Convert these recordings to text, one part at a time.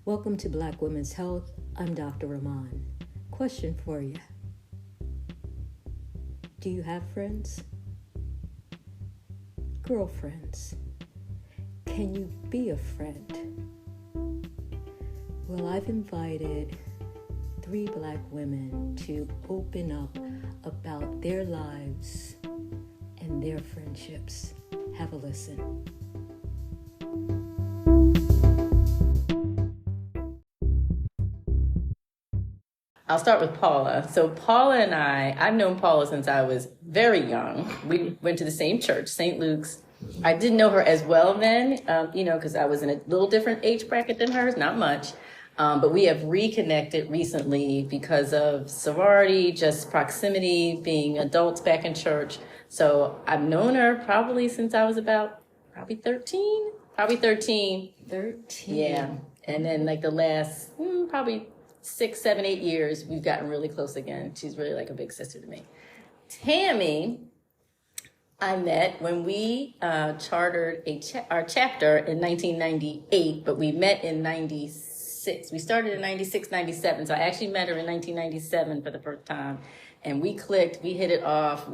Welcome to Black Women's Health. I'm Dr. Rahman. Question for you. Do you have friends? Girlfriends? Can you be a friend? Well, I've invited 3 Black women to open up about their lives and their friendships. Have a listen. I'll start with Paula. So Paula and I've known Paula since I was very young. We went to the same church, St. Luke's. I didn't know her as well then, because I was in a little different age bracket than hers, not much. But we have reconnected recently because of sorority, just proximity, being adults back in church. So I've known her probably since I was about 13. 13. Yeah. And then like the last probably 6, 7, 8 years, we've gotten really close again. She's really like a big sister to me. Tammy, I met when we chartered our chapter in 1998, but we met in 96. We started in 96, 97. So I actually met her in 1997 for the first time. And we clicked, we hit it off.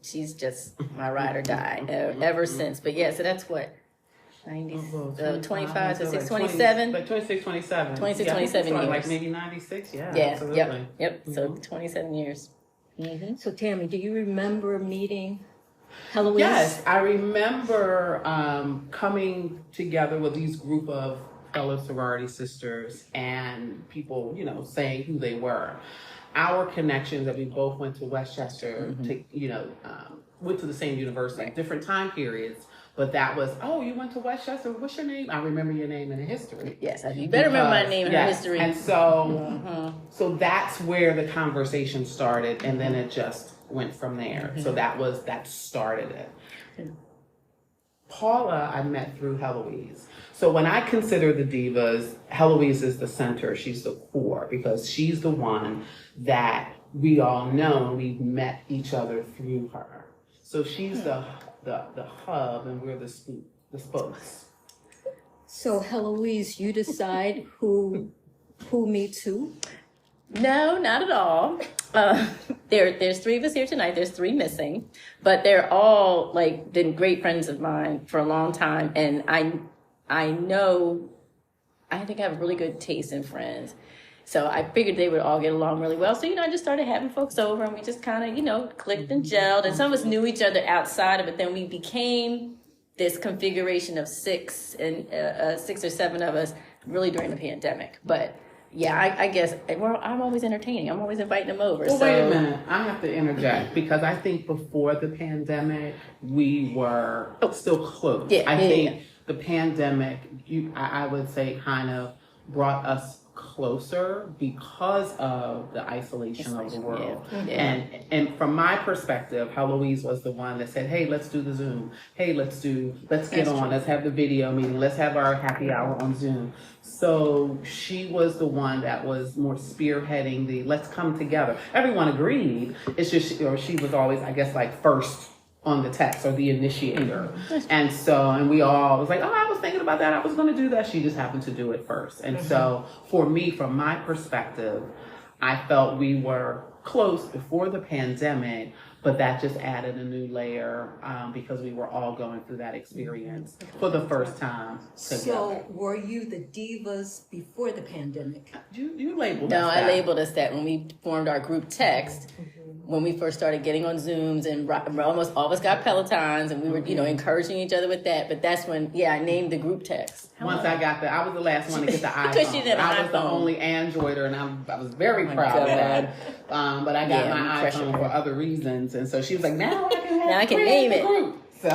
She's just my ride or die ever since. But yeah, so that's what? 25 to 6, 27? Like 26, 27. 26, 27 years. Like maybe 96, yeah. Absolutely. Yep. So 27 years. Mm-hmm. So Tammy, do you remember meeting Heloise? Yes, I remember coming together with these group of fellow sorority sisters and people, saying who they were. Our connections that we both went to Westchester, went to the same university, different time periods. But that was, you went to Westchester. What's your name? I remember your name in the history. Yes, you better remember my name in the history. And so, so that's where the conversation started, and then it just went from there. So that started it. Paula, I met through Heloise. So when I consider the divas, Heloise is the center. She's the core because she's the one that we all know, and we've met each other through her. So she's the hub, and we're the spokes. So Heloise, you decide who meets who? No, not at all. There's 3 of us here tonight. There's 3 missing, but they're all been great friends of mine for a long time, and I think I have a really good taste in friends. So I figured they would all get along really well. So, I just started having folks over, and we just kind of, clicked and gelled. And some of us knew each other outside of it. Then we became this configuration of 6 or 7 of us really during the pandemic. But yeah, I guess I'm always entertaining. I'm always inviting them over. Well, wait a minute. I have to interject because I think before the pandemic, we were still close. I think the pandemic, I would say, kind of brought us closer because of the isolation of the world. Yeah. And from my perspective, Heloise was the one that said, hey, let's do the Zoom. Hey, let's get on. Let's have the video meeting. Let's have our happy hour on Zoom. So she was the one that was more spearheading the let's come together. Everyone agreed. It's just, she was always, I guess, first on the text or the initiator. And we all was like, I was thinking about that. I was going to do that. She just happened to do it first. And so for me, from my perspective, I felt we were close before the pandemic, but that just added a new layer because we were all going through that experience for the first time together. So were you the divas before the pandemic? You labeled us No, that. I labeled us that when we formed our group text. When we first started getting on Zooms, and almost all of us got Pelotons, and we were, encouraging each other with that. But that's when, I named the group text. Once I got I was the last one to get the iPhone. Because she did I was the only Androider, and I was very proud of that. But I got my iPhone for other reasons, and so she was like, "Now I can name it." Group. So.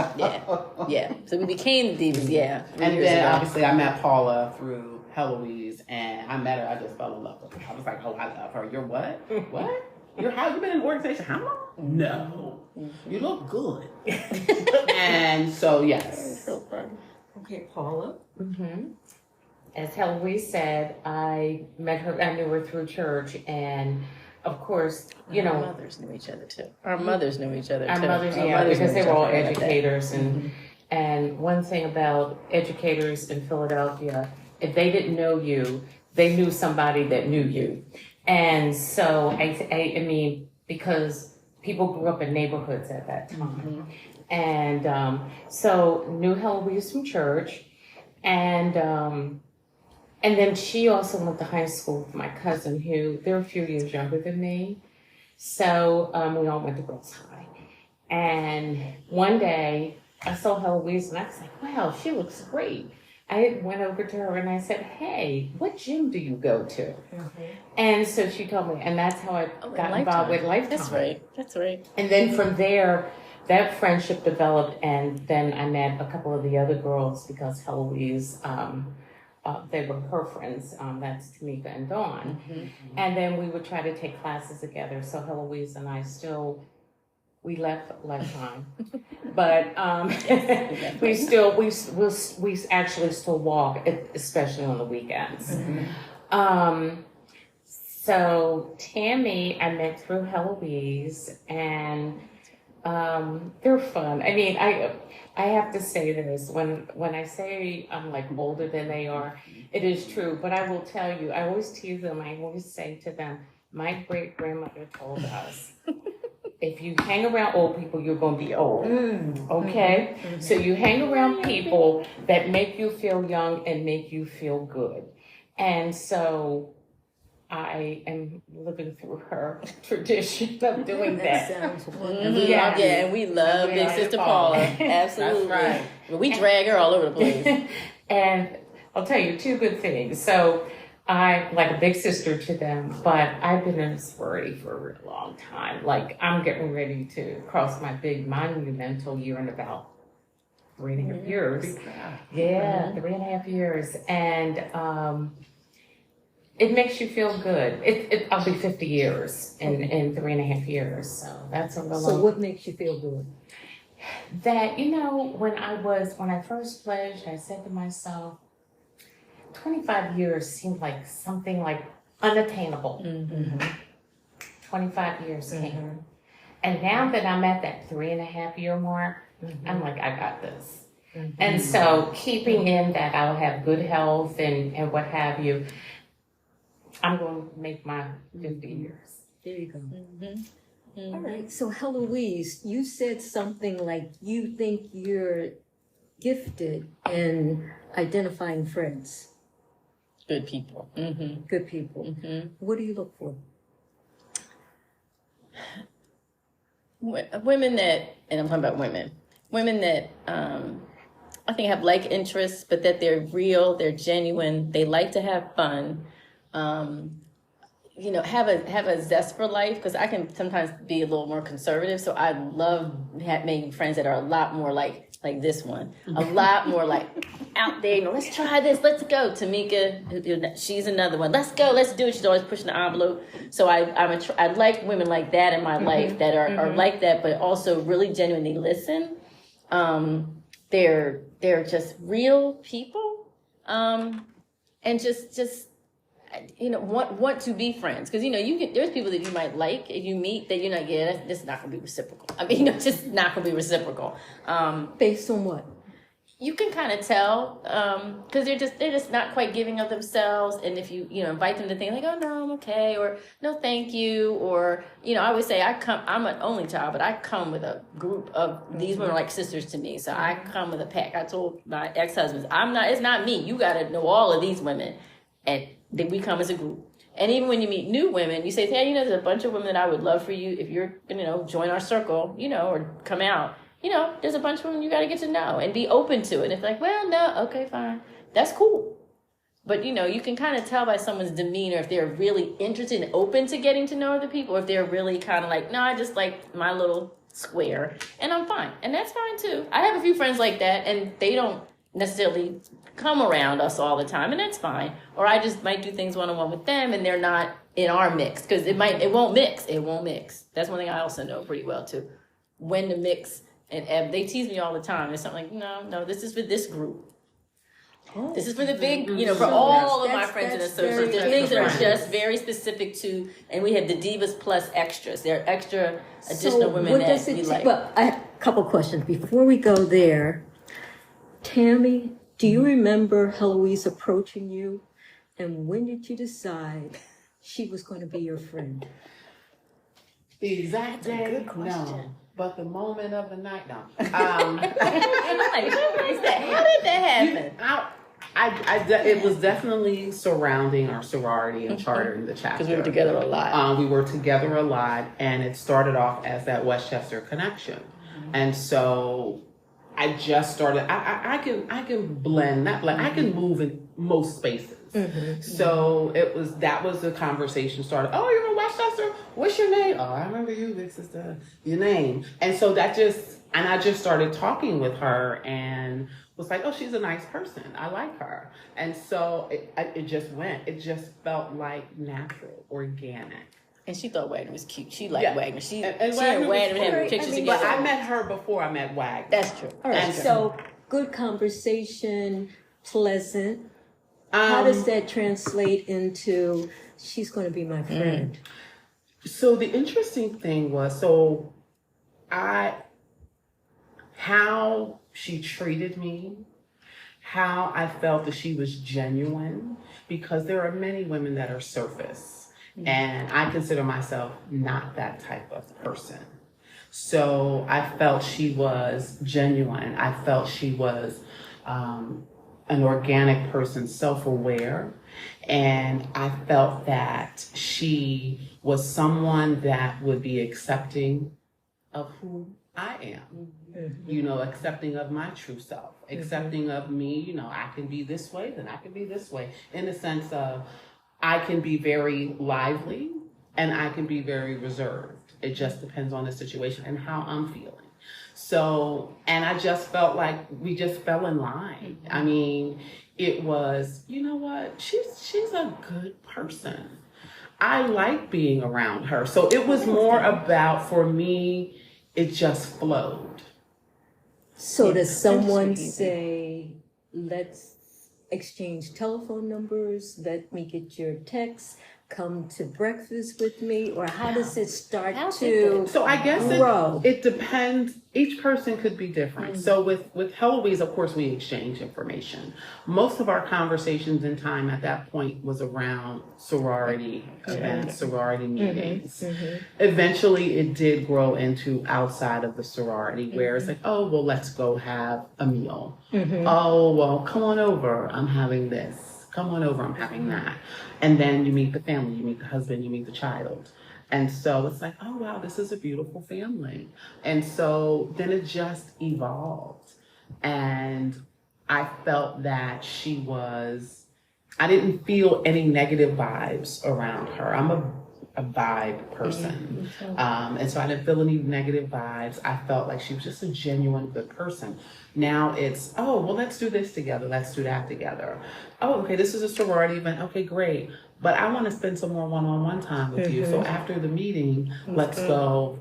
Yeah. So we became the divas. Yeah. And then obviously I met Paula through Heloise, and I met her. I just fell in love with her. I was like, "Oh, I love her." You're what? What? You've been in the organization how long? No. You look good. And so, yes. So fun. Okay, Paula. As Heloise said, I met her, I knew her through church, and of course, Our mothers knew each other too. Our mothers knew each other too. Our mothers, because they were all educators, and one thing about educators in Philadelphia if they didn't know you, they knew somebody that knew you. And so, I mean, because people grew up in neighborhoods at that time. And so knew Heloise from church. And then she also went to high school with my cousin, who they're a few years younger than me. So we all went to Girls High. And one day I saw Heloise and I was like, wow, she looks great. I went over to her and I said, hey, what gym do you go to? And so she told me, and that's how I got involved with Lifetime. That's right. And then from there, that friendship developed, and then I met a couple of the other girls because Heloise, they were her friends. That's Tamika and Dawn. And then we would try to take classes together. So Heloise and I we left Lifetime, but we actually still walk, especially on the weekends. So Tammy, I met through Heloise, and they're fun. I mean, I have to say this, when I say I'm like older than they are, it is true. But I will tell you, I always tease them. I always say to them, my great grandmother told us, if you hang around old people, you're going to be old. Okay? So you hang around people that make you feel young and make you feel good. And so I am living through her tradition of doing that. Sounds wonderful. And we love Big Sister Paula. Absolutely. That's right. But we drag her all over the place. And I'll tell you two good things. So I'm like a big sister to them, but I've been in a sorority for a real long time. Like, I'm getting ready to cross my big monumental year in about 3.5 years. Yeah, 3.5 years. And it makes you feel good. I'll be 50 years in 3.5 years. So that's a real So what makes you feel good? That, you know, when I first pledged, I said to myself, 25 years seemed like something like unattainable. 25 years came. And now that I'm at that 3.5 year mark, I'm like, I got this. And so keeping in that I'll have good health and what have you, I'm going to make my 50 years. There you go. All right. So Heloise, you said something like you think you're gifted in identifying friends. Good people. Good people. What do you look for? Women that, and I'm talking about women that I think have like interests, but that they're real, they're genuine, they like to have fun, you know, have a zest for life, because I can sometimes be a little more conservative. So I love making friends that are a lot more like this one, a lot more like out there, you know, let's try this, let's go. Tamika, she's another one. Let's go, let's do it. She's always pushing the envelope. So I like women like that in my life that are like that, but also really genuinely listen. They're just real people, and just you know, want to be friends, because you know there's people that you might like if you meet that you're like, yeah, this is not gonna be reciprocal. I mean, you know, just not gonna be reciprocal. Based on what? You can kind of tell, because they're just not quite giving of themselves. And if you invite them to things like, oh no, I'm okay, or no thank you, or you know, I always say I'm an only child, but I come with a group of these women are like sisters to me. So I come with a pack. I told my ex-husbands, it's not me. You got to know all of these women, and then we come as a group. And even when you meet new women, you say, hey, you know, there's a bunch of women that I would love for you if you're, you know, join our circle, you know, or come out. You know, there's a bunch of women you got to get to know and be open to it. If like, well, no, okay, fine. That's cool. But, you know, you can kind of tell by someone's demeanor if they're really interested and open to getting to know other people, or if they're really kind of like, no, I just like my little square and I'm fine. And that's fine too. I have a few friends like that, and they don't necessarily come around us all the time, and that's fine. Or I just might do things one-on-one with them, and they're not in our mix, because it won't mix. That's one thing I also know pretty well too, when to mix. And they tease me all the time. It's something like, no, this is for this group. Oh. This is for the big, you know, for all of my friends and associates. There's things that are just very specific to, and we have the Divas Plus extras. There are extra additional women that we like. Well, I have a couple questions. Before we go there, Tammy Do you remember Heloise approaching you? And when did you decide she was going to be your friend? The exact That's a day, good question. no. But the moment of the night, no. How did that happen? It was definitely surrounding our sorority and chartering the chapter. Because we were together a lot. We were together a lot, and it started off as that Westchester connection. And so I just started. I can blend, not blend. I can move in most spaces. So that was the conversation started. Oh, you're in Westchester. What's your name? Oh, I remember you. This is your name. And so I just started talking with her and was like, oh, she's a nice person. I like her. And so it just went. It just felt like natural, organic. And she thought Wagner was cute. She liked Wagner. She And and Wagner Wagner was had great. pictures I mean, together. But I met her before I met Wagner. That's true. All right, And so good conversation, pleasant. How does that translate into she's going to be my friend? So the interesting thing was, how she treated me, how I felt that she was genuine, because there are many women that are surface, and I consider myself not that type of person. So I felt she was genuine. I felt she was an organic person, self-aware, and I felt that she was someone that would be accepting of who I am. Accepting of my true self, accepting of me, I can be this way, then I can be this way, in the sense of I can be very lively and I can be very reserved. It just depends on the situation and how I'm feeling. So, and I just felt like we just fell in line. I mean, it was, you know what? She's a good person. I like being around her. So it was more about, for me, it just flowed. So does someone say, let's exchange telephone numbers, let me get your text, come to breakfast with me, or how does it start to So I guess grow? it depends. Each person could be different. So with Heloise, of course, we exchange information. Most of our conversations in time at that point was around sorority events, sorority meetings. Eventually, it did grow into outside of the sorority, where it's like, oh, well, let's go have a meal. Oh, well, come on over. I'm having this. Come on over, I'm having that. And then you meet the family, you meet the husband, you meet the child. And so it's like, oh, wow, this is a beautiful family. And so then it just evolved. And I felt that I didn't feel any negative vibes around her. I'm a vibe person. And so I didn't feel any negative vibes. I felt like she was just a genuine good person. Now it's, oh, well, let's do this together. Let's do that together. Oh, okay, this is a sorority event. Okay, great. But I want to spend some more one-on-one time with you. So after the meeting, let's go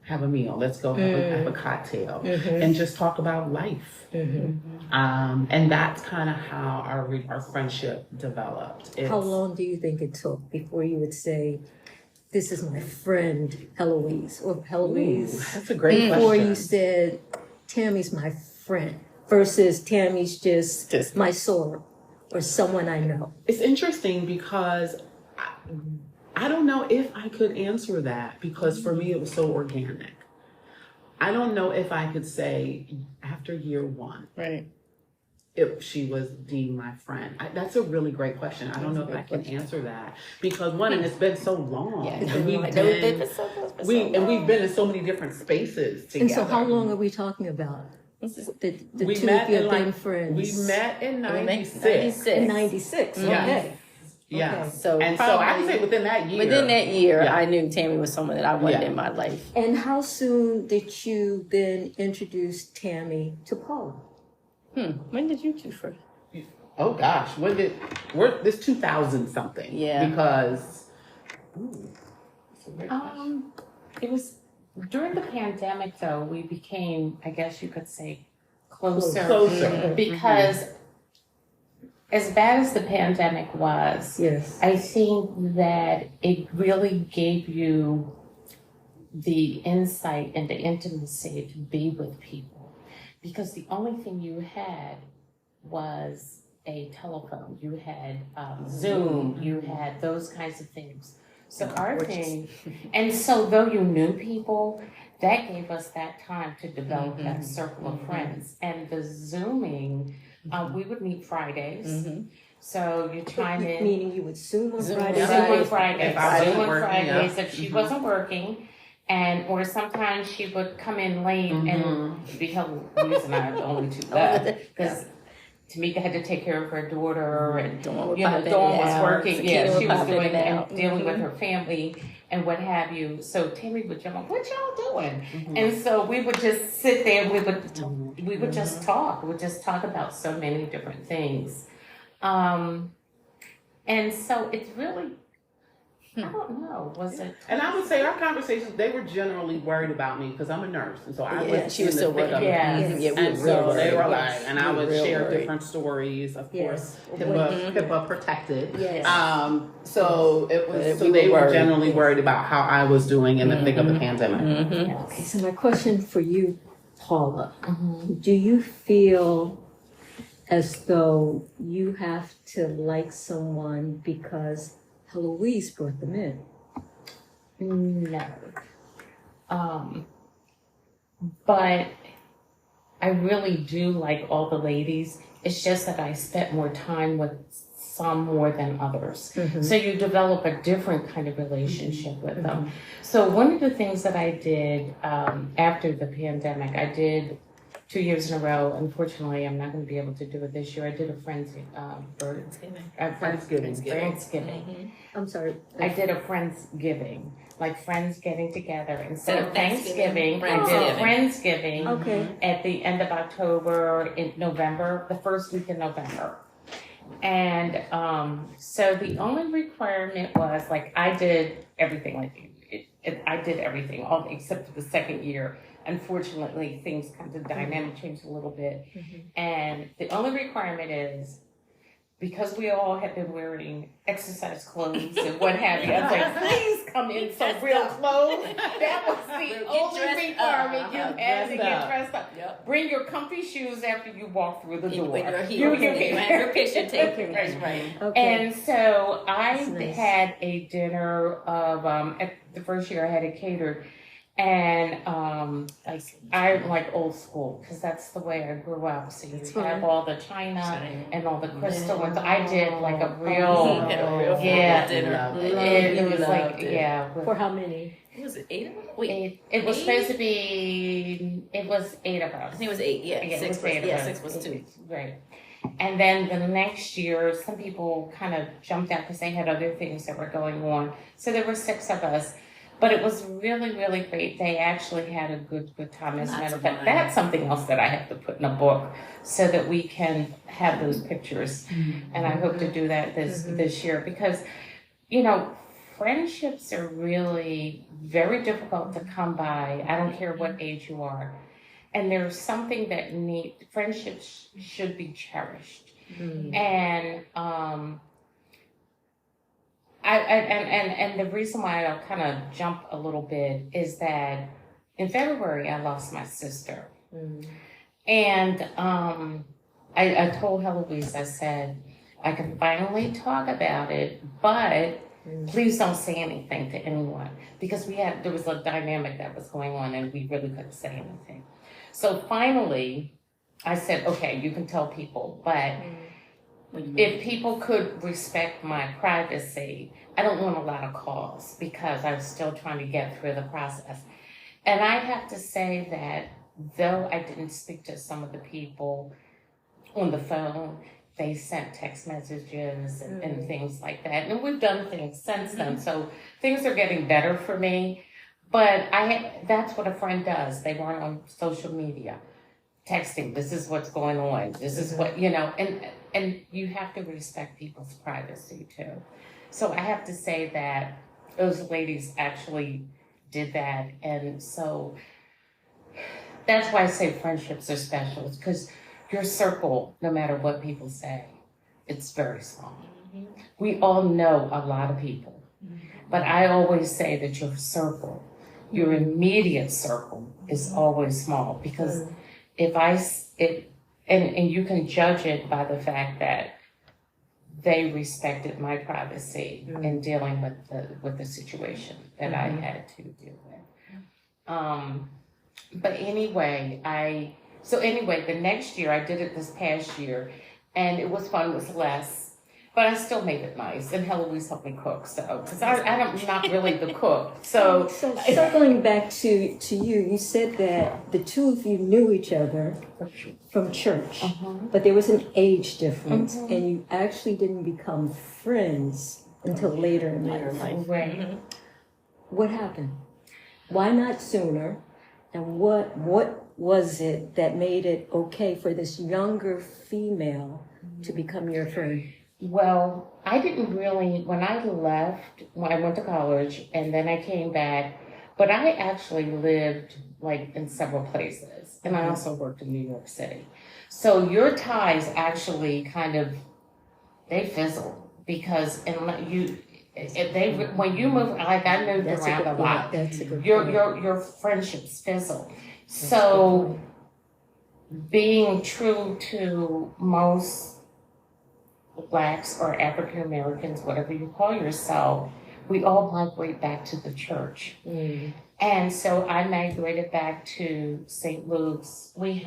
have a meal. Let's go have a cocktail and just talk about life. And that's kind of how our friendship developed. How long do you think it took before you would say, this is my friend Heloise, or Heloise, that's a great before question. you said, Tammy's my friend, versus Tammy's just my soror, or someone I know? It's interesting because I don't know if I could answer that, because for me it was so organic. I don't know if I could say after year one, Right. if she was deemed my friend. That's a really great question. I don't know if I can answer that, because one, and it's been so long. Yeah, And we've been in so many different spaces together. And so how long are we talking about? The we two met of you in have been friends? We met in We met 96. in 96, okay. Yeah. Okay. So And so I probably would say within that year. Within that year, Yeah. I knew Tammy was someone that I wanted Yeah. in my life. And how soon did you then introduce Tammy to Paula? When did you two first? Oh gosh, this 2000 something. Yeah. Because that's a great question. It was during the pandemic, though, we became, I guess you could say, closer. Because as bad as the pandemic was, Yes. I think that it really gave you the insight and the intimacy to be with people. Because the only thing you had was a telephone. You had Zoom, you had those kinds of things. So our thing, and so though you knew people, that gave us that time to develop that circle of friends. And the Zooming, we would meet Fridays. So you chime in. Meaning you would Zoom on Zoom Fridays? Zoom on Fridays. If I wasn't Zoom on working, Fridays yeah. if she wasn't working. And or sometimes she would come in late and because Louise and I are the only two left. Because Tamika had to take care of her daughter and Dawn was working. Yeah, she was doing and dealing with her family and what have you. So Tammy would jump on, what y'all doing? And so we would just sit there and we would just talk. We would just talk about so many different things. And so it's really, I don't know, was it? And I would say our conversations, they were generally worried about me because I'm a nurse. And so I was she was still working. Yes. Yeah, we and were so real they were worried. like, and I would Real share worried. different stories, of Yes. course, HIPAA protected. Yes. So it was, But so we they were were worried. generally worried about how I was doing in the thick of the pandemic. Okay, so my question for you, Paula, Mm-hmm. do you feel as though you have to like someone because Heloise brought them in? No. But I really do like all the ladies. It's just that I spent more time with some more than others. So you develop a different kind of relationship with them. So one of the things that I did after the pandemic, I did 2 years in a row. Unfortunately, I'm not going to be able to do it this year. I did a Friendsgiving. I'm sorry. I did a Friendsgiving, like friends getting together instead of Thanksgiving, Thanksgiving. I did Friendsgiving Okay. at the end of October, in November, the first week in November. And so the only requirement was like I did everything like I did everything all except for the second year. Unfortunately, things kind of dynamic changed a little bit, and the only requirement is because we all have been wearing exercise clothes and what have you. I was like, please come in some real clothes. That was the only requirement. You had to get dressed up. Yep. Bring your comfy shoes after you walk through the door. With your heels, your picture taken. Right. Okay. And so I That's nice. had a dinner of at the first year I had it catered, and I like old school because that's the way I grew up. So you have all the china and all the crystal ones. I did like a real yeah. dinner. It was like yeah. For how many? Was it 8 of them? Wait, It was supposed to be. It was 8 of us. I think it was 8. Yeah, Yeah, it 6 was was 8 of us. 6 was 2. Right. And then the next year, some people kind of jumped out because they had other things that were going on. So there were 6 of us. But it was really, really great. They actually had a good time. As a matter of fact, that's something else that I have to put in a book so that we can have those pictures. And I hope to do that this year because, you know, friendships are really very difficult to come by. I don't care what age you are. And there's something that friendships should be cherished. And and the reason why I'll kind of jump a little bit is that in February I lost my sister, and I told Heloise, I said I can finally talk about it, but please don't say anything to anyone because there was a dynamic that was going on and we really couldn't say anything. So finally, I said, okay, you can tell people, but if people could respect my privacy, I don't want a lot of calls because I'm still trying to get through the process. And I have to say that though I didn't speak to some of the people on the phone, they sent text messages and things like that. And we've done things since then. So things are getting better for me. But that's what a friend does. They weren't on social media texting, this is what's going on. This is what, you know, and you have to respect people's privacy too. So I have to say that those ladies actually did that. And so that's why I say friendships are special. It's because your circle, no matter what people say, it's very small. We all know a lot of people, but I always say that your circle, your immediate circle is always small because if and you can judge it by the fact that they respected my privacy in dealing with the situation that I had to deal with. But anyway, the next year I did it this past year, and it was fun. It was less, but I still made it nice. And Heloise helped me cook, so because I'm not really the cook. So circling back to you, you said that the two of you knew each other from church, but there was an age difference, and you actually didn't become friends until later in life. Right. What happened? Why not sooner? And what was it that made it okay for this younger female to become your friend? Well, I didn't really, when I left, when I went to college and then I came back, but I actually lived like in several places, and I also worked in New York City. So your ties actually kind of, they fizzle because when you move, like I moved around a lot, That's a good point. your friendships fizzle. So being true to most Blacks or African Americans, whatever you call yourself, we all migrate back to the church. And so I migrated back to St. Luke's. We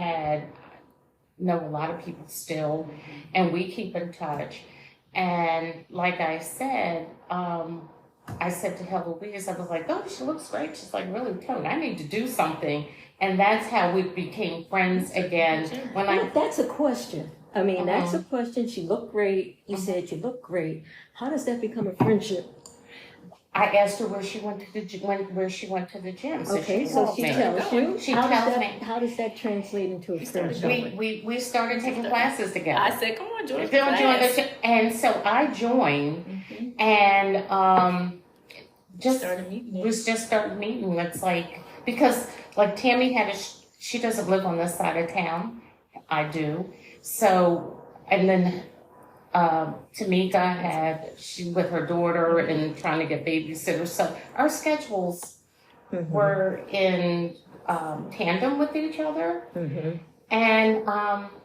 know a lot of people still, and we keep in touch. And like I said to Heloise, I was like, oh, she looks great. She's like really toned. I need to do something. And that's how we became friends again. That's a question. I mean, that's a question. She looked great. You said you look great. How does that become a friendship? I asked her where she went to the gym. So Okay, she so told she me. tells you. She tells me. How does that translate into a friendship? We started taking classes together. I said, come on, join the class. And so I joined, and we just started meeting. It's like, because like Tammy she doesn't live on this side of town. I do. So, and then Tamika she with her daughter and trying to get babysitters. So our schedules were in tandem with each other. And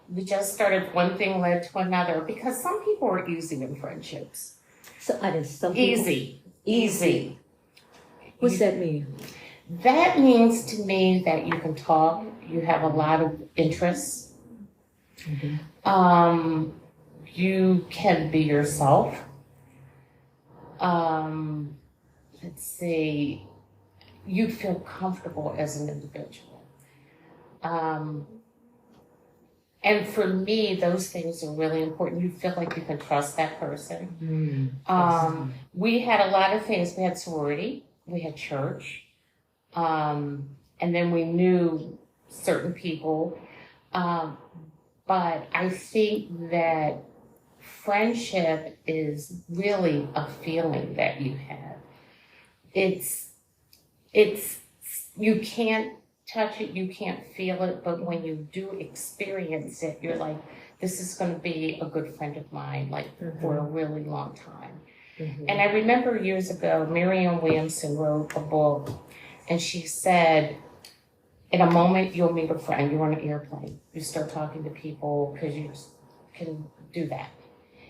we just started, one thing led to another, because some people are easy in friendships. So I did something. Easy. What's that mean? That means to me that you can talk, you have a lot of interests. You can be yourself. Let's see, you feel comfortable as an individual. And for me, those things are really important. You feel like you can trust that person. We had a lot of things. We had sorority, we had church, and then we knew certain people. But I think that friendship is really a feeling that you have. It's you can't touch it, you can't feel it, but when you do experience it, you're like, this is going to be a good friend of mine, like for a really long time. And I remember years ago, Marianne Williamson wrote a book, and she said, in a moment, you'll meet a friend. You're on an airplane. You start talking to people because you can do that.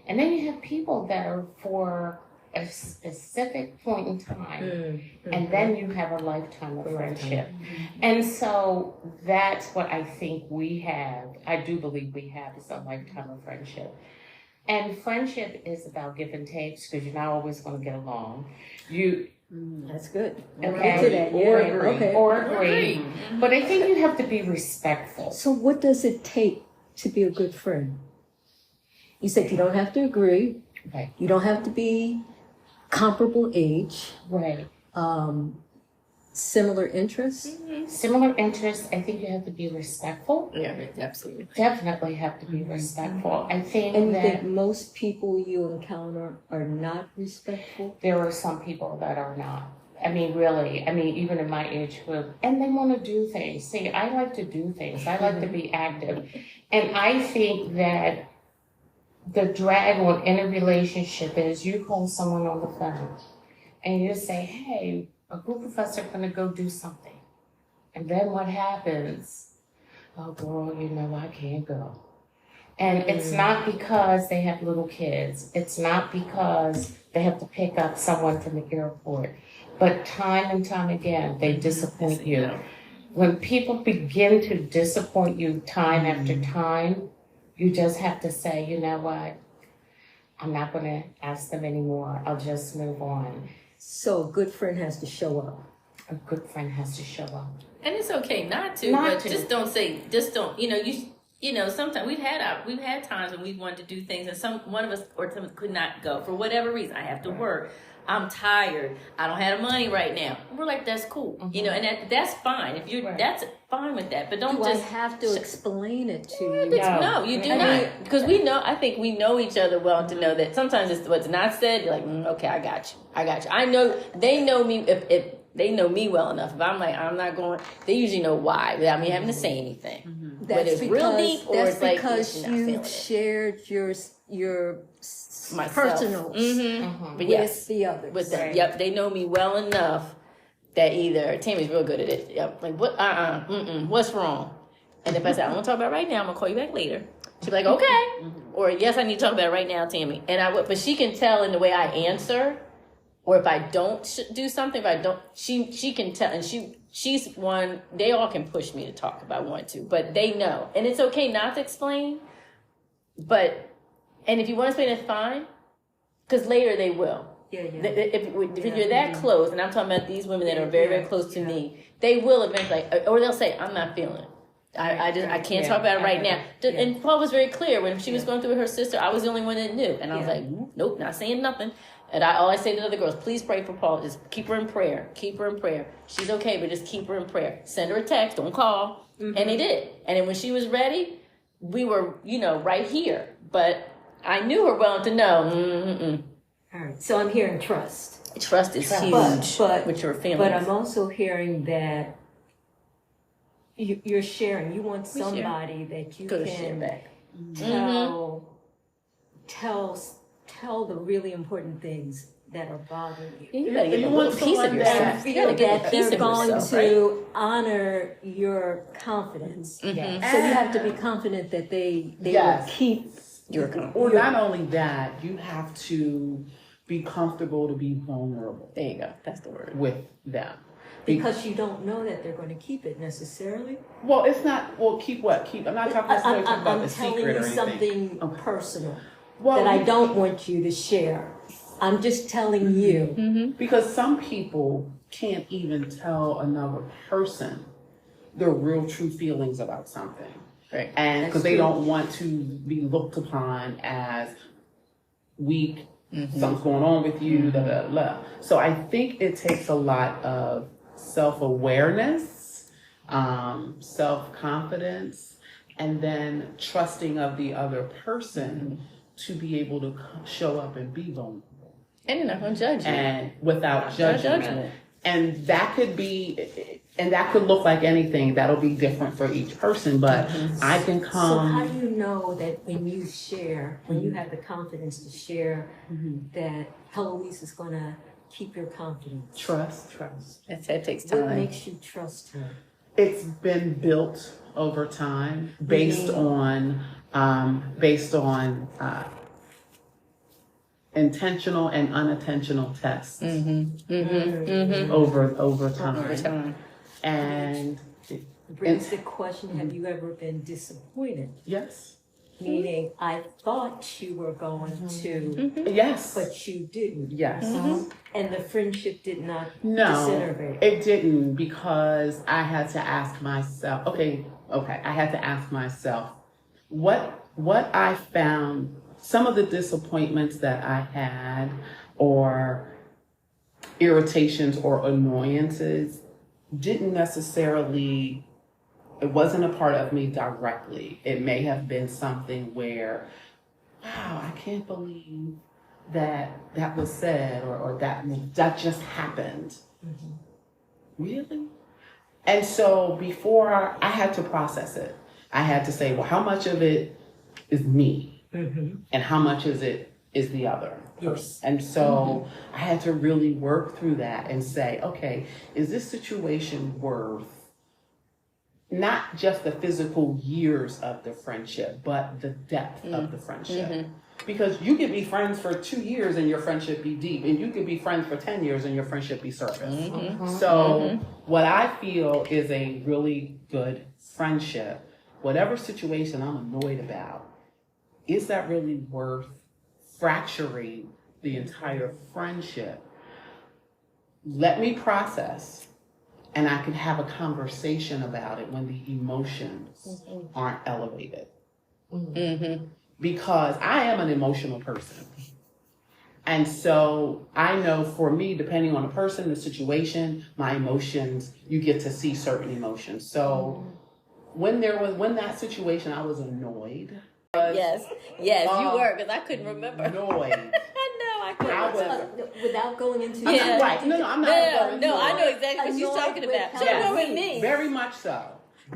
And then you have people that are for a specific point in time, and then you have a lifetime of friendship. And so that's what I think we have. I do believe we have, is a lifetime of friendship. And friendship is about give and takes, because you're not always going to get along. That's good. Okay. Or agree. But I think you have to be respectful. So what does it take to be a good friend? You said you don't have to agree. Right. You don't have to be comparable age. Right. Similar interests. Similar interests. I think you have to be respectful. Yeah, absolutely. Definitely have to be respectful. I think And you that think most people you encounter are not respectful? there are some people that are not. I mean, really. I mean, even in my age group. And they want to do things. See, I like to do things. I like to be active. And I think that the drag on any relationship is you call someone on the phone and you say, hey, a group of us are going to go do something. And then what happens? Oh, girl, I can't go. And it's not because they have little kids. It's not because they have to pick up someone from the airport. But time and time again, they disappoint you. When people begin to disappoint you time after time, you just have to say, you know what? I'm not going to ask them anymore. I'll just move on. So a good friend has to show up. A good friend has to show up. And it's okay not to, Not but to. just don't, you know, sometimes we've had times when we wanted to do things and one of us or some could not go for whatever reason. I have to work. I'm tired. I don't have the money right now. We're like, that's cool. You know, and that's fine. If you're, that's fine with that. But don't Do I just have to explain it to you? No, you do not. Because I think we know each other well to know that sometimes it's what's not said. You're like, okay, I got you. I know, they know me. If they know me well enough. If I'm like, I'm not going, they usually know why without me having to say anything. Whether it's real deep or it's like, because you're not feeling you it. shared your Myself. personal But with yes, the others. with them. Yep, they know me well enough that either Tammy's real good at it. Yep, like what? What's wrong? And if I say I want to talk about it right now, I'm gonna call you back later. She'll be like, okay, or yes, I need to talk about it right now, Tammy. And I would, but she can tell in the way I answer, or if I don't do something, if I don't, she can tell, and she's one. They all can push me to talk if I want to, but they know, and it's okay not to explain. But and if you want to explain, it's fine, because later they will. Yeah. If you're that close, and I'm talking about these women that are very, very close to me, they will eventually, or they'll say, "I'm not feeling it. I can't talk about it right now." And Paul was very clear when she was going through with her sister. I was the only one that knew, and I was like, "Nope, not saying nothing." And all I say to the other girls, please pray for Paul. Just keep her in prayer. Keep her in prayer. She's okay, but just keep her in prayer. Send her a text. Don't call. And they did. And then when she was ready, we were, right here. But I knew her well enough to know. All right. So I'm hearing trust. Trust is huge But with your feelings. But I'm also hearing that you're sharing. You want somebody that you Go to share can back. tell the really important things that are bothering you. You gotta get You a want little piece of someone that yourself. You Feel gotta get a that piece they're of going yourself, to honor your confidence. So you have to be confident that they will keep your confidence. Or not only that, you have to be comfortable to be vulnerable There you go. That's the word. with them. because you don't know that they're going to keep it necessarily. Well, it's not. Well, keep what? Keep. I'm not talking necessarily talking about I'm the telling secret you or anything. something personal Well, that I don't want you to share. I'm just telling you. because some people can't even tell another person their real true feelings about something. Right. And because That's they true. don't want to be looked upon as weak, something's going on with you, blah, blah, blah. So I think it takes a lot of self-awareness, self-confidence, and then trusting of the other person to be able to show up and be vulnerable. And they're not going to judge you. And without Judgment. judgment. And that could be, and that could look like anything. That'll be different for each person, but I can So how come. do you know that when you share, when you have the confidence to share, that Heloise is going to keep your confidence? Trust. That takes What time. makes you trust her? It's been built over time based on intentional and unintentional tests over time. And Brings the question, have you ever been disappointed? yes, Meaning, I thought you were going to, yes, but you didn't. yes. And the friendship did not No, disintegrate. it didn't, because I had to ask myself. Okay. I had to ask myself what I found. Some of the disappointments that I had, or irritations or annoyances, didn't necessarily. It wasn't a part of me directly. It may have been something where, wow, I can't believe that was said, or that just happened. Really? And so before I had to process it, I had to say, well, how much of it is me? And how much is the other person? And so I had to really work through that and say, okay, is this situation worth not just the physical years of the friendship, but the depth of the friendship. Because you could be friends for 2 years and your friendship be deep, and you could be friends for 10 years and your friendship be surface. So what I feel is a really good friendship, whatever situation I'm annoyed about, is that really worth fracturing the entire friendship? Let me process, and I can have a conversation about it when the emotions aren't elevated. Because I am an emotional person. And so I know for me, depending on the person, the situation, my emotions, you get to see certain emotions. So when that situation, I was annoyed. Yes, you were, because I couldn't remember. Annoyed. I couldn't. Without going into Yeah. Right. No, I'm not. No, I know exactly what she's Annoyed talking with about. how She Yes. know with me. Very much so.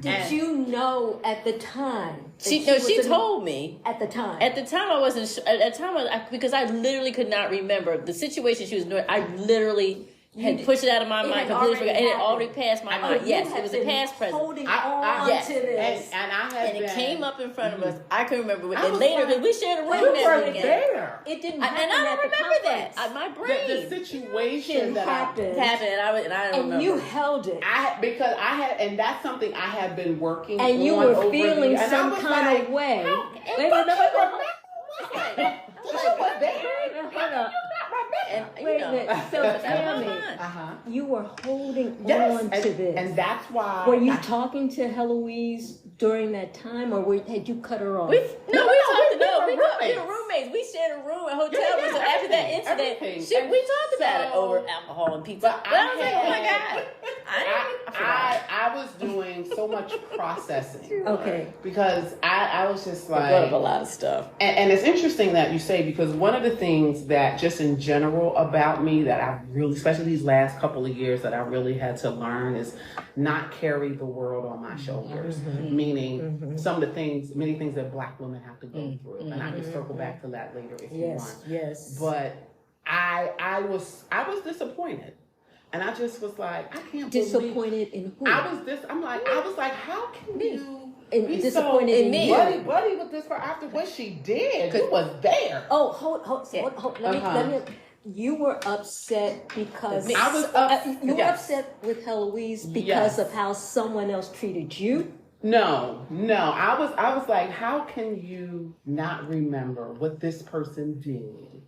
Did you know at the time? that She was told me. at the time. At the time, I wasn't. At the time, because I literally could not remember the situation she was doing. I literally had pushed it out of my it mind, had completely forgot. already It had already happened. passed my mind. You Yes, had it was a been past present. holding I- on yes. to this. And I had And it been, came up in front of us. I can remember it. I And was later, like, because we shared a room you and weren't everything. there. It didn't And happen I don't at the remember conference. that. My brain The situation that happened. happened, and I don't And remember. you held it. because I had, and that's something I have been working And you on were over feeling the, and I some was kind like, of way. how- Wait, but wait, you no, wait, remember? Like, You was there. hold up. and, Wait a minute. So, that's my Tammy, mind. you were holding Yes, on and, to this. and that's why. Were you talking to Heloise during that time, or had you cut her off? We No, talked. we No, were we roommates. were roommates. We shared a room, a hotel Yeah, room. So after that everything, incident, everything. shit, we talked about it So- over alcohol and pizza. But But I was like, oh my had- god, I forgot. I was doing so much processing Okay. because I was just I brought up a like, lot of stuff. and it's interesting that you say, because one of the things that just in general about me that I really, especially these last couple of years, that I really had to learn is not carry the world on my shoulders. Meaning some of the things, many things that Black women have to go through, and I can circle back to that later if you want. Yes. But I was disappointed, and I just was like, I can't believe. Disappointed in who? I was like, how can you And be disappointed so in me. buddy with this for after what she did? You was there. Oh, hold. Let me. You were upset because I was you were yes. upset with Heloise because Yes. of how someone else treated you. No. I was like, how can you not remember what this person did?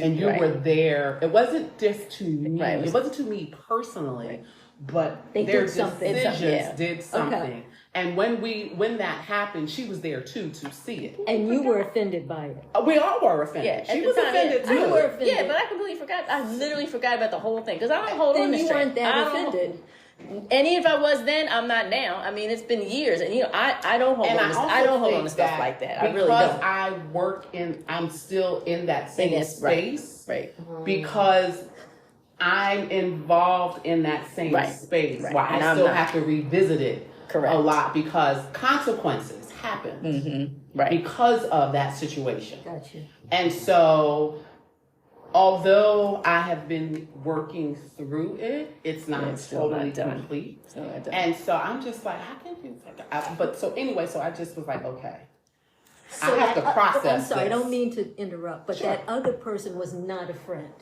And you were there. It wasn't just to me. Right, It wasn't to me personally, but They their did something. decisions did something. Okay. And when that happened, she was there too to see it. And you were offended by it. We all were offended. Yeah, She at was the time, offended yeah. too. You were offended. Yeah, but I completely forgot. I literally forgot about the whole thing because I don't hold on Then to you shit. weren't that I don't- offended. And even if I was then, I'm not now. I mean, it's been years, and I don't hold And on. I don't hold on to stuff like that. I really because don't. I work I'm still in that same Yes, right. space. Right. Because I'm involved in that same Right. space. Right. Where And I I'm still not. have to revisit it Correct. a lot because consequences happen Right. because of that situation. Got you. And so, although I have been working through it, it's not it's still not totally done. complete. So I don't- And so I'm just like, how can you? But so anyway, so I just was like, okay. So I have to that- process I'm sorry, I this. don't mean to interrupt, but Sure. that other person was not a friend.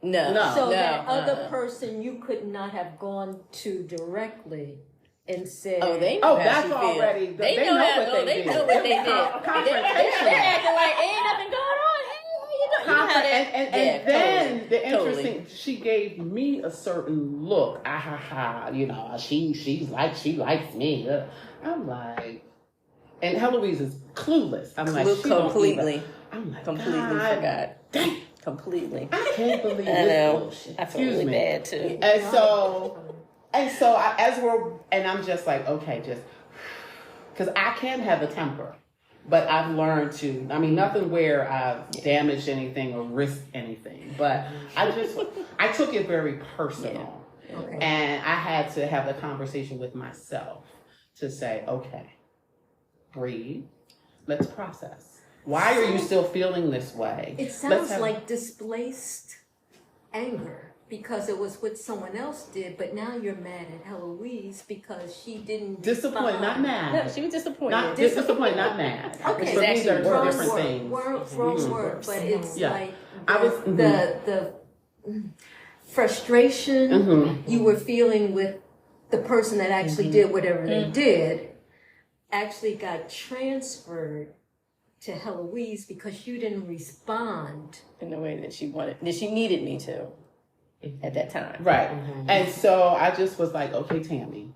No. No. So no, that other person you could not have gone to directly and said, Oh, they know Oh, how that's she already. feels. They know how- what they they did. know what they It was did. confrontational. They're acting like ain't nothing going on. Hey, how you doing? You know how that- And then totally, the totally. interesting, she gave me a certain look. Ah ha ha, you know, she likes me. I'm like, and Heloise is clueless. I'm like, she don't completely, even- I'm like, completely God, forgot. dang, Completely. I can't believe I this know. bullshit. I feel Excuse really me. bad too. And so I'm just like, okay, just because I can have a temper, but I've learned to. I mean, nothing where I've damaged anything or risked anything, but I took it very personal, Okay. and I had to have a conversation with myself to say, okay, breathe, let's process. Why are you still feeling this way? It Let's sounds have- like displaced anger. because it was what someone else did, but now you're mad at Heloise because she didn't Disappointed, not respond. mad. No, she was disappointed. Not disappointed, not mad. Okay. Which for me, Exactly. they're two Wrong different word, things. wrong word, but it's Yeah. like I was- the frustration Mm-hmm. you were feeling with the person that actually did whatever they did actually got transferred to Heloise because you didn't respond. in the way that she wanted, that she needed me to at that time. Right. And so I just was like, okay, Tammy,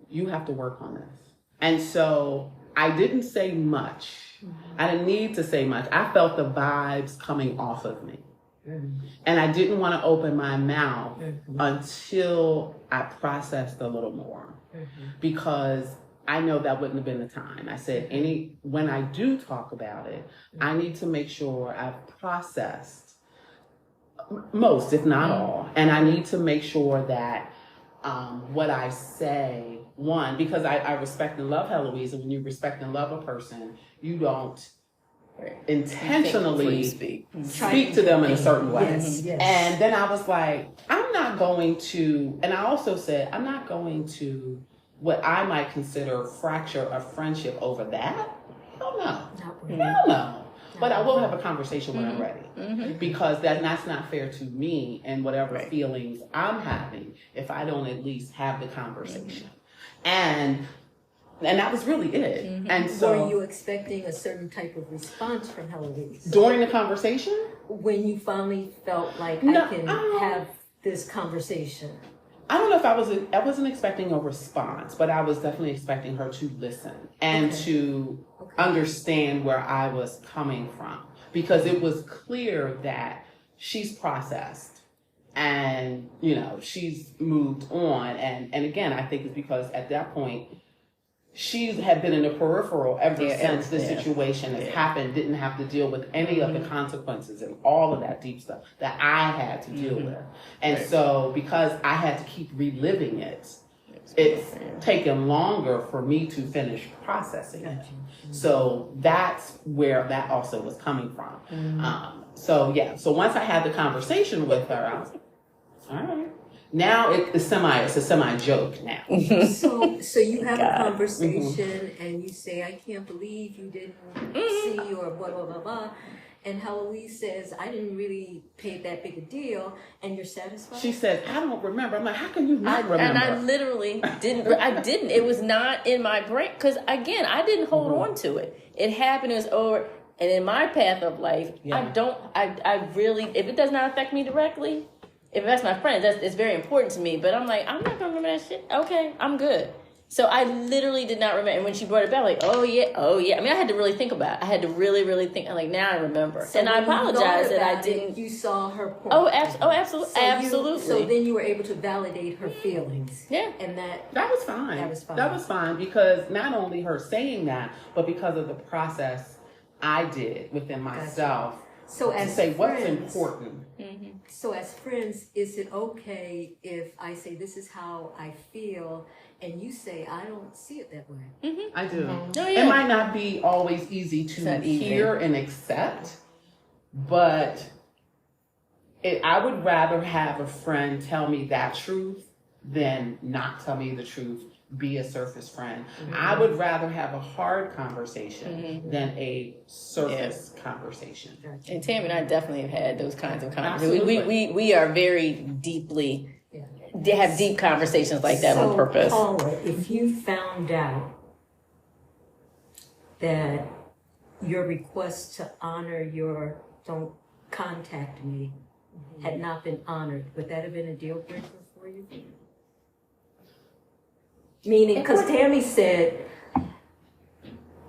you have to work on this. And so I didn't say much. I didn't need to say much. I felt the vibes coming off of me. And I didn't want to open my mouth until I processed a little more. Because I know that wouldn't have been the time. I said, when I do talk about it, I need to make sure I've processed most, if not all. And I need to make sure that what I say, one, because I respect and love Heloise, and when you respect and love a person, you don't intentionally speak to them in a certain way. Yes, yes. And then I was like, I'm not going to, and I also said, I'm not going to what I might consider fracture a friendship over that. Hell no. Not really. Hell no. But I will have a conversation when I'm ready. Because that's not fair to me and whatever feelings I'm having if I don't at least have the conversation. And that was really it. And so Were you expecting a certain type of response from Heloise? during the conversation, When you finally felt like No, I can have this conversation? I don't know if I wasn't expecting a response, but I was definitely expecting her to listen and to understand where I was coming from, because it was clear that she's processed and, she's moved on. And again, I think it's because at that point, she had been in the peripheral ever since the situation has happened, didn't have to deal with any of the consequences and all of that deep stuff that I had to deal with. And so because I had to keep reliving it, it's taken longer for me to finish processing it. So that's where that also was coming from. So once I had the conversation with her, I was like, all right. Now it's a semi joke now. So you have a conversation and you say, I can't believe you didn't see, or blah, blah, blah, blah. And Heloise says, I didn't really pay that big a deal, and you're satisfied? She said, I don't remember. I'm like, how can you not remember? And I literally didn't. I didn't. It was not in my brain because again, I didn't hold on to it. It happened. It was over. And in my path of life, I really, if it does not affect me directly, if that's my friend, it's very important to me. But I'm like, I'm not gonna remember that shit. Okay, I'm good. So I literally did not remember. And when she brought it back, like, oh yeah. I mean, I had to really think about it. I had to really, really think. Like, now I remember. So and I when you apologize thought that I about it, didn't. You saw her point. Absolutely, So absolutely. So then you were able to validate her feelings. Yeah. And that was fine. That was fine because not only her saying that, but because of the process I did within myself So to as say what's friends, important. So as friends, is it okay if I say this is how I feel, and you say I don't see it that way? I do. Oh, yeah. It might not be always easy to not easy. hear and accept, but I would rather have a friend tell me that truth than not tell me the truth, be a surface friend. I would rather have a hard conversation than a surface conversation. And Tammy and I definitely have had those kinds of conversations. Absolutely. We are very deeply, they have deep conversations like that on purpose. So, Paula, if you found out that your request to honor your don't contact me had not been honored, would that have been a deal breaker for you? Meaning, because Tammy said,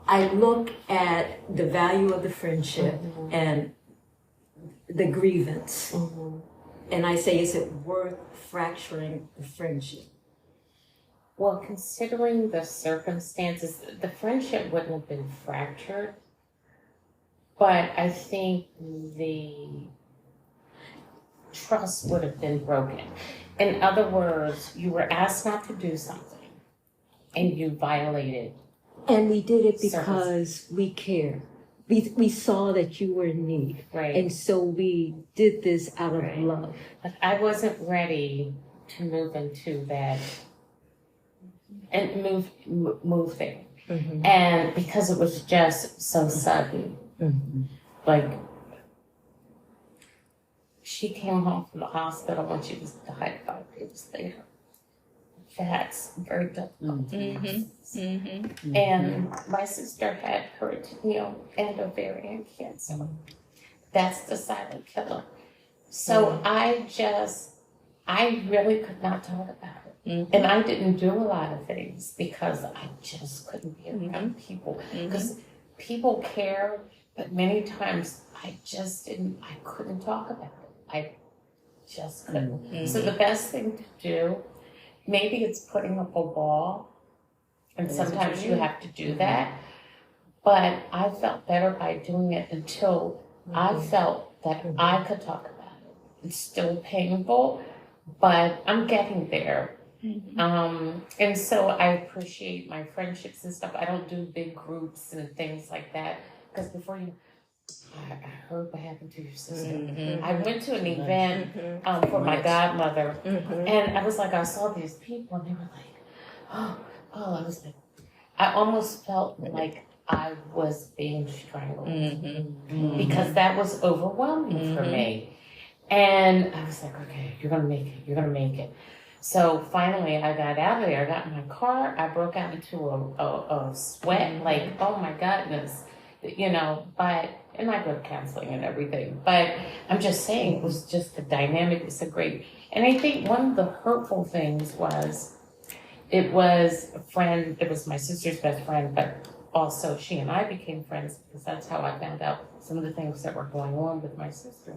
I look at the value of the friendship and the grievance. And I say, is it worth fracturing the friendship? Well, considering the circumstances, the friendship wouldn't have been fractured, but I think the trust would have been broken. In other words, you were asked not to do something, and you violated. And we did it because we care. we saw that you were in need. Right. And so we did this out of Right. love. But I wasn't ready to move into that and move there. Mm-hmm. And because it was just so sudden, Mm-hmm. like she came home from the hospital when she was died 5 days later. That's very difficult. And my sister had peritoneal and ovarian cancer. That's the silent killer. So I really could not talk about it. And I didn't do a lot of things because I just couldn't be around people. Because people care, but many times I couldn't talk about it. I just couldn't. So the best thing to do, maybe it's putting up a wall, and sometimes you have to do that. But I felt better by doing it until I felt that I could talk about it. It's still painful, but I'm getting there. And so I appreciate my friendships and stuff. I don't do big groups and things like that because before you, I heard what happened to your sister. I went to an event for my godmother, and I was like, I saw these people, and they were like, oh, I was like, I almost felt like I was being strangled because that was overwhelming for me. And I was like, okay, you're gonna make it. You're gonna make it. So finally, I got out of there. I got in my car. I broke out into a sweat, like, oh my goodness, But and I go to counseling and everything. But I'm just saying, it was just the dynamic was so great. And I think one of the hurtful things was, it was a friend. It was my sister's best friend, but also she and I became friends because that's how I found out some of the things that were going on with my sister.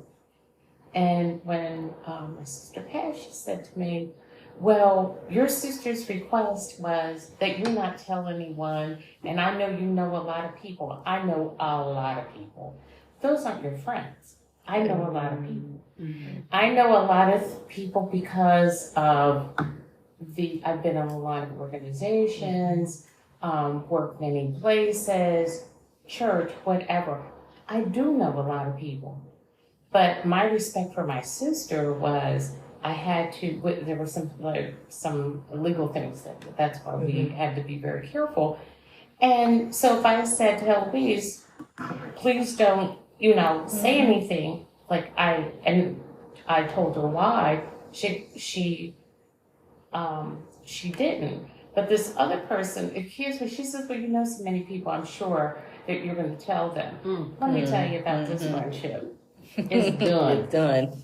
And when my sister passed, she said to me, well, your sister's request was that you not tell anyone, and I know you know a lot of people. I know a lot of people. Those aren't your friends. I know a lot of people. I know a lot of people because of I've been in a lot of organizations, worked many places, church, whatever. I do know a lot of people. But my respect for my sister was I had to, there were some legal things that's why we had to be very careful. And so if I said to Eloise, please don't, say anything, like I told her why, she didn't. But this other person accused me. She says, well, you know so many people, I'm sure that you're going to tell them. Let me tell you about this friendship. It's done. It's done.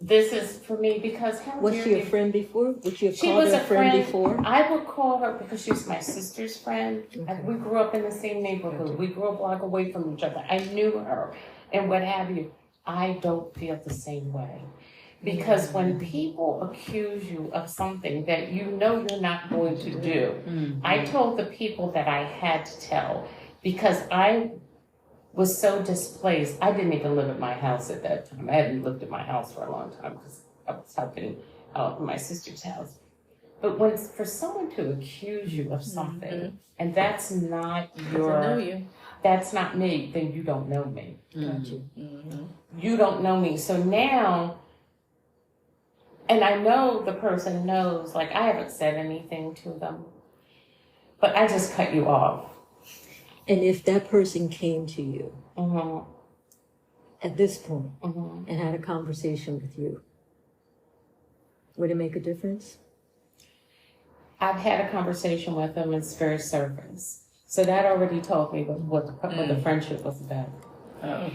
This is for me because Was she a friend before? Would you have She called was her a a friend before? I would call her because she was my sister's friend. We grew up in the same neighborhood. We grew up a block away from each other. I knew her and what have you. I don't feel the same way. Because when people accuse you of something that you know you're not going to do, I told the people that I had to tell because I was so displaced. I didn't even live at my house at that time. I hadn't lived at my house for a long time because I was helping out in my sister's house. But when for someone to accuse you of something, and that's not that's not me, then you don't know me. You don't know me. So now, and I know the person knows, like I haven't said anything to them, but I just cut you off. And if that person came to you at this point and had a conversation with you, would it make a difference? I've had a conversation with them. It's very surface. So that already told me what the friendship was about. Oh.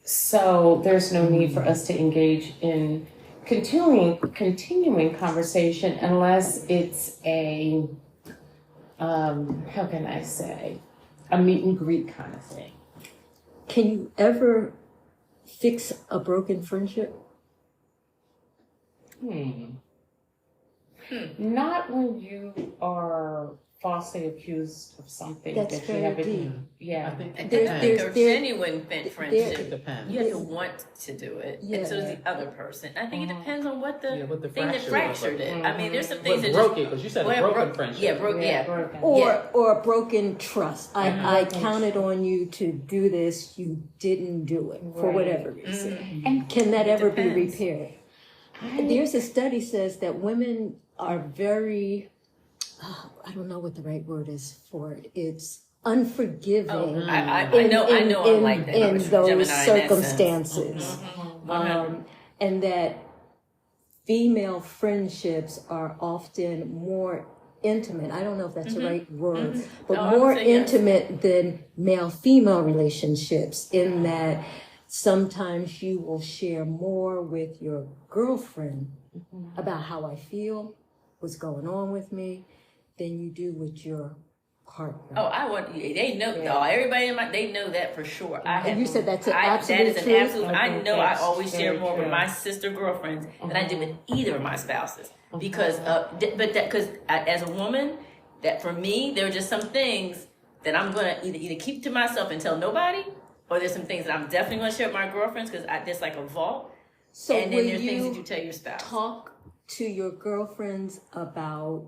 So there's no need for us to engage in continuing conversation unless it's a, how can I say, a meet and greet kind of thing. Can you ever fix a broken friendship? Not when you are falsely accused of something That's that you very haven't. deep. Yeah. I think I it There's- think depends. a there- genuine It friendship, depends. you have to want to do it, and so does Yeah. the other person. I think it depends on what the Yeah, what the thing that fracture was. fractured it. I mean, there's some things What that broke just it? Because you said a well, broken broke- friendship. Yeah, broke. Yeah, Broken. Or a broken trust. I counted on you to do this. You didn't do it for Right. whatever reason. And Can that ever be depends. repaired? There's a study says that women are very, I don't know what the right word is for it. It's unforgiving. I know I'm like that. in I'm a those Gemini in that sense. circumstances. 100. And that female friendships are often more intimate. I don't know if that's the right word, but No, I would more say yes. intimate than male-female relationships in that sometimes you will share more with your girlfriend about how I feel, what's going on with me, than you do with your partner. Oh, I want. They know. No, everybody in my. They know that for sure. I And have. you said that's an That absolute is an truth? absolute. I think know. I that's always share very more with true. my sister girlfriends than I do with either of my spouses because. But that because as a woman, that for me there are just some things that I'm gonna either keep to myself and tell nobody, or there's some things that I'm definitely gonna share with my girlfriends because there's like a vault. So And then will there's things that you you tell your spouse. talk to your girlfriends about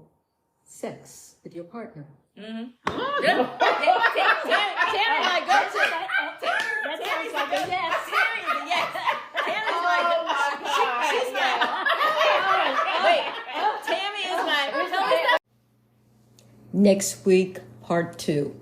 sex with your partner? Tammy like go to. Tammy's like a yes. Tammy's a yes. Tammy's like she's like wait. Tammy is like Next week, part 2.